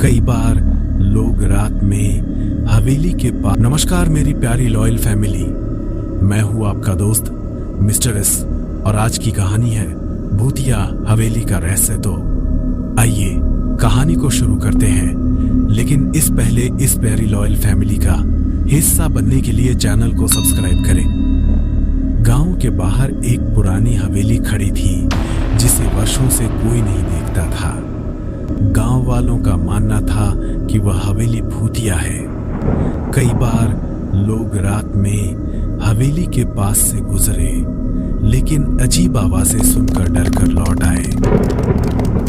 कई बार लोग रात में हवेली के पास। नमस्कार मेरी प्यारी लॉयल फैमिली, मैं हूं आपका दोस्त मिस्टर एस और आज की कहानी है भूतिया हवेली का रहस्य। तो आइए कहानी को शुरू करते हैं, लेकिन इस पहले इस प्यारी लॉयल फैमिली का हिस्सा बनने के लिए चैनल को सब्सक्राइब करें। गांव के बाहर एक पुरानी हवेली खड़ी थी जिसे वर्षों से कोई नहीं देखता था। गांव वालों का मानना था कि वह हवेली भूतिया है। कई बार लोग रात में हवेली के पास से गुजरे, लेकिन अजीब आवाजें सुनकर डरकर लौट आए।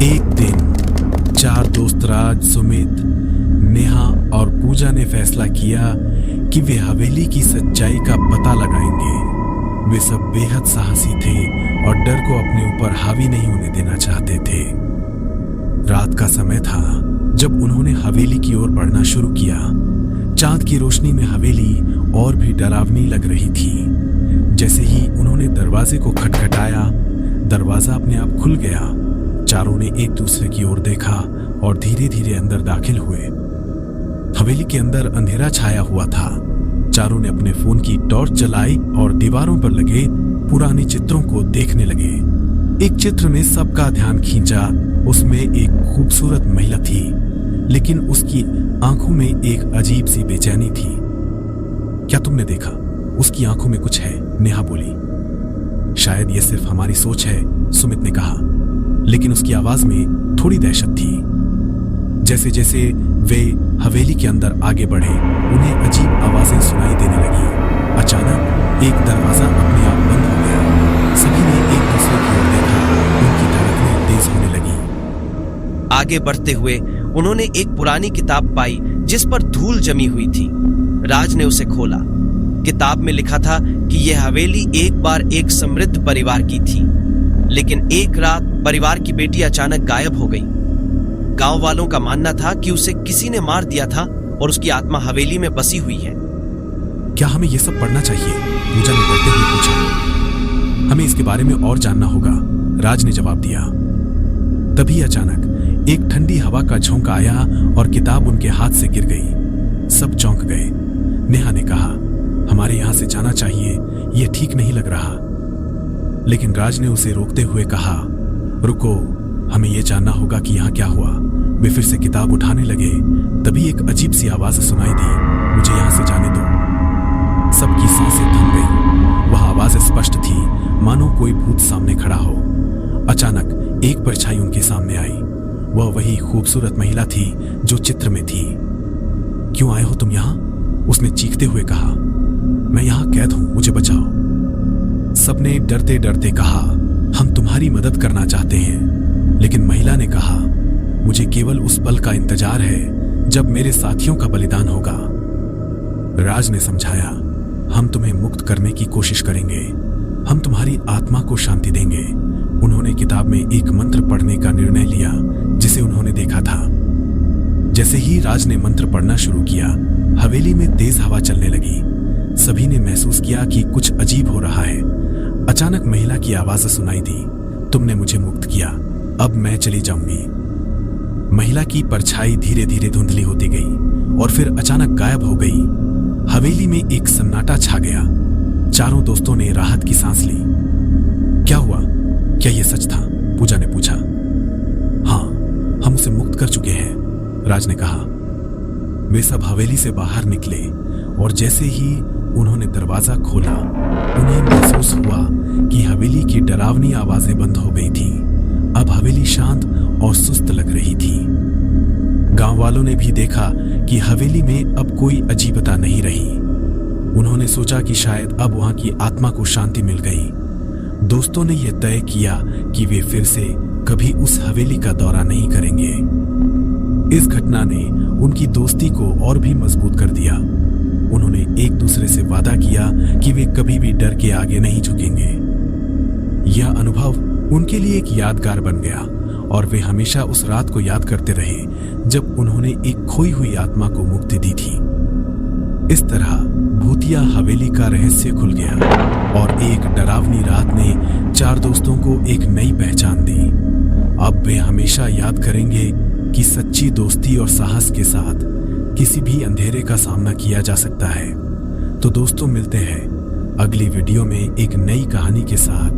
एक दिन 4 दोस्त राज, सुमित, नेहा और पूजा ने फैसला किया कि वे हवेली की सच्चाई का पता लगाएंगे। वे सब बेहद साहसी थे और डर को अपने ऊपर हावी नहीं होने देना चाहते थे। रात का समय था जब उन्होंने हवेली की ओर बढ़ना शुरू किया। चांद की रोशनी में हवेली और भी डरावनी लग रही थी। जैसे ही उन्होंने दरवाजे को खटखटाया, दरवाजा अपने आप खुल गया। चारों ने एक दूसरे की ओर देखा और धीरे धीरे अंदर दाखिल हुए। हवेली के अंदर अंधेरा छाया हुआ था। चारों ने अपने फोन की टॉर्च जलाई और दीवारों पर लगे पुराने चित्रों को देखने लगे। एक चित्र ने सबका ध्यान खींचा। उसमें एक खूबसूरत महिला थी, लेकिन उसकी आंखों में एक अजीब सी बेचैनी थी। क्या तुमने देखा? उसकी आंखों में कुछ है, नेहा बोली। शायद यह सिर्फ हमारी सोच है, सुमित ने कहा, लेकिन उसकी आवाज में थोड़ी दहशत थी। जैसे जैसे वे हवेली के अंदर आगे बढ़े, उन्हें अजीब आवाजें सुनाई देने लगी। अचानक एक दरवाजा अपने आप बंद हो गया। सभी ने एक दूसरे की ओर देखा। उनकी धड़कनें तेज होने लगी। आगे बढ़ते हुए उन्होंने एक पुरानी किताब पाई जिस पर धूल जमी हुई थी। राज ने उसे खोला। किताब में लिखा था कि यह हवेली एक बार एक समृद्ध परिवार की थी, लेकिन एक रात परिवार की बेटी अचानक गायब हो गई। गांव वालों का मानना था कि उसे किसी ने मार दिया था और उसकी आत्मा हवेली में बसी हुई है। क्या हमें यह सब पढ़ना चाहिए? पूजा ने डरते हुए पूछा। हमें इसके बारे में और जानना होगा, राज ने जवाब दिया। तभी अचानक एक ठंडी हवा का झोंका आया और किताब उनके हाथ से गिर गई। सब चौंक गए। नेहा ने कहा, हमारे यहां से जाना चाहिए, यह ठीक नहीं लग रहा। लेकिन राज ने उसे रोकते हुए कहा, रुको, हमें यह जानना होगा कि यहां क्या हुआ। वे फिर से किताब उठाने लगे। तभी एक अजीब सी आवाज सुनाई दी, मुझे यहां से जाने दो। सबकी सांसें थम गई। वह आवाज स्पष्ट थी, मानो कोई भूत सामने खड़ा हो। अचानक एक परछाई उनके सामने आई। वह वही खूबसूरत महिला थी जो चित्र में थी। क्यों आए हो तुम यहां? उसने चीखते हुए कहा। मैं यहां कैद हूं, मुझे बचाओ। सबने डरते डरते कहा, हम तुम्हारी मदद करना चाहते हैं। लेकिन महिला ने कहा, मुझे केवल उस पल का इंतजार है जब मेरे साथियों का बलिदान होगा। राज ने समझाया, हम तुम्हें मुक्त करने की कोशिश करेंगे। हम तुम्हारी आत्मा को शांति देंगे। उन्होंने किताब में एक मंत्र पढ़ने का निर्णय लिया जिसे उन्होंने देखा था। जैसे ही राज ने मंत्र पढ़ना शुरू किया, हवेली में तेज हवा चलने लगी। सभी ने महसूस किया कि कुछ अजीब हो रहा है। अचानक महिला की आवाज सुनाई दी, तुमने मुझे मुक्त किया, अब मैं चली जाऊंगी। महिला की परछाई धीरे धीरे धुंधली होती गई और फिर अचानक गायब हो गई। हवेली में एक सन्नाटा छा गया। चारों दोस्तों ने राहत की सांस ली। क्या हुआ? क्या यह सच था? पूजा ने पूछा। हाँ, हम उसे मुक्त कर चुके हैं, राज ने कहा। वे सब हवेली से बाहर निकले और जैसे ही उन्होंने दरवाजा खोला, उन्हें महसूस हुआ कि हवेली की डरावनी आवाजें बंद हो गई थी। अब हवेली शांत और सुस्त लग रही थी। गांव वालों ने भी देखा कि हवेली में अब कोई अजीबता नहीं रही। उन्होंने सोचा कि शायद अब वहां की आत्मा को शांति मिल गई। दोस्तों ने यह तय किया कि वे फिर से कभी उस हवेली का दौरा नहीं करेंगे। इस घटना ने उनकी दोस्ती को और भी मजबूत कर दिया। उन्होंने एक दूसरे से वादा किया कि वे कभी भी डर के आगे नहीं झुकेंगे। यह अनुभव उनके लिए एक यादगार बन गया और वे हमेशा उस रात को याद करते रहे जब उन्होंने एक खोई हुई आत्मा को मुक्ति दी थी। इस तरह भूतिया हवेली का रहस्य खुल गया और एक डरावनी रात ने 4 दोस्तों को एक नई पहचान दी। अब वे हमेशा याद करेंगे कि सच्ची दोस्ती और साहस के साथ किसी भी अंधेरे का सामना किया जा सकता है। तो दोस्तों, मिलते हैं अगली वीडियो में एक नई कहानी के साथ।